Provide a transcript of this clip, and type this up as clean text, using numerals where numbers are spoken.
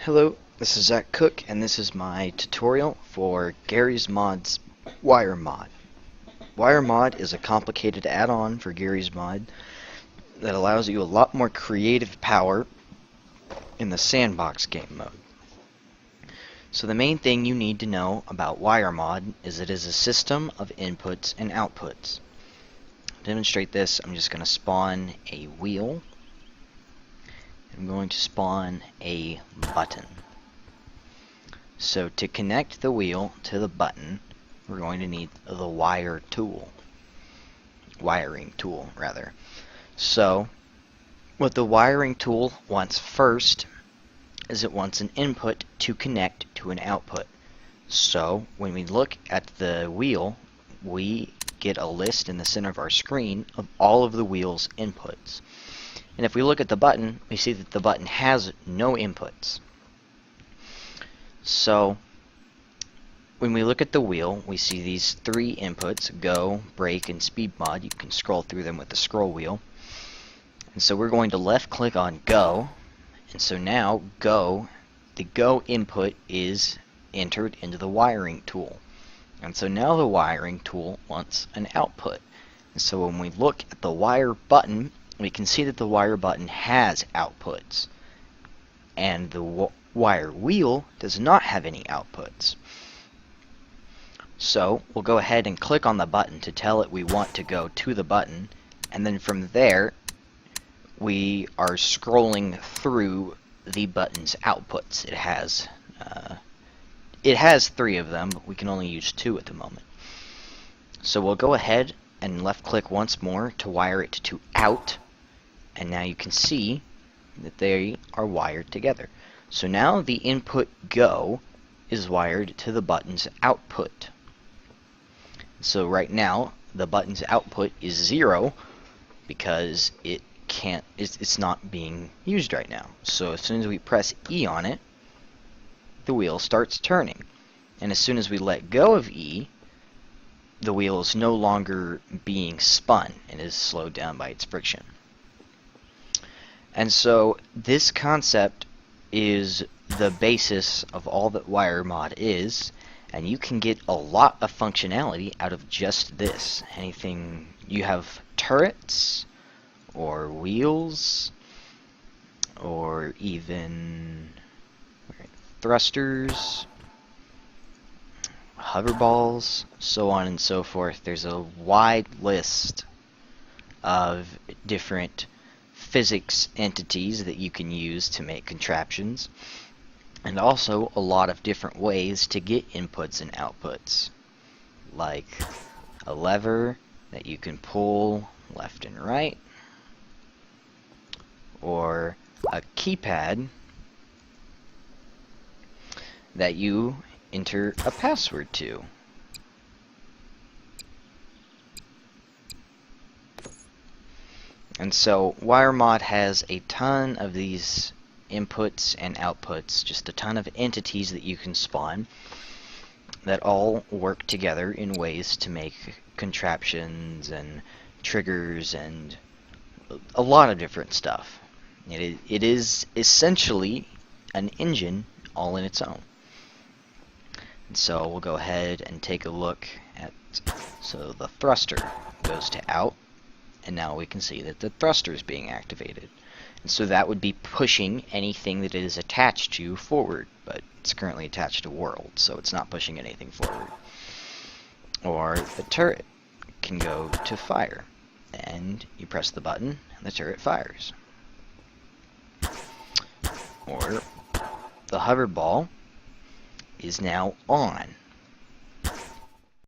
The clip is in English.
Hello, this is Zach Cook, and this is my tutorial for Garry's Mod's Wiremod. Wiremod is a complicated add-on for Garry's Mod that allows you a lot more creative power in the sandbox game mode. So the main thing you need to know about Wiremod is it is a system of inputs and outputs. To demonstrate this, I'm just going to spawn a wheel. I'm going to spawn a button. So to connect the wheel to the button, we're going to need the wiring tool. So what the wiring tool wants first is it wants an input to connect to an output. So when we look at the wheel, we get a list in the center of our screen of all of the wheel's inputs. And if we look at the button, we see that the button has no inputs. So when we look at the wheel, we see these three inputs, go, brake, and speed mod. You can scroll through them with the scroll wheel. And so we're going to left click on go. And so now the go input is entered into the wiring tool. And so now the wiring tool wants an output. And so when we look at the wire button, we can see that the wire button has outputs. And the wire wheel does not have any outputs. So we'll go ahead and click on the button to tell it we want to go to the button, and then from there we are scrolling through the button's outputs. It has three of them, but we can only use two at the moment. So we'll go ahead and left click once more to wire it to out, and now you can see that they are wired together. So now the input go is wired to the button's output. So right now the button's output is 0 because it's not being used right now. So as soon as we press E on it, the wheel starts turning. And as soon as we let go of E, the wheel is no longer being spun and is slowed down by its friction. And so this concept is the basis of all that Wiremod is, and you can get a lot of functionality out of just this. Anything, you have turrets or wheels or even thrusters, hoverballs, so on and so forth. There's a wide list of different physics entities that you can use to make contraptions, and also a lot of different ways to get inputs and outputs, like a lever that you can pull left and right, or a keypad that you enter a password to. And so Wiremod has a ton of these inputs and outputs, just a ton of entities that you can spawn that all work together in ways to make contraptions and triggers and a lot of different stuff. It is essentially an engine all in its own. And so we'll go ahead and take a look at, so the thruster goes to out, and now we can see that the thruster is being activated. And so that would be pushing anything that it is attached to forward, but it's currently attached to world, so it's not pushing anything forward. Or the turret can go to fire, and you press the button and the turret fires. Or the hover ball is now on,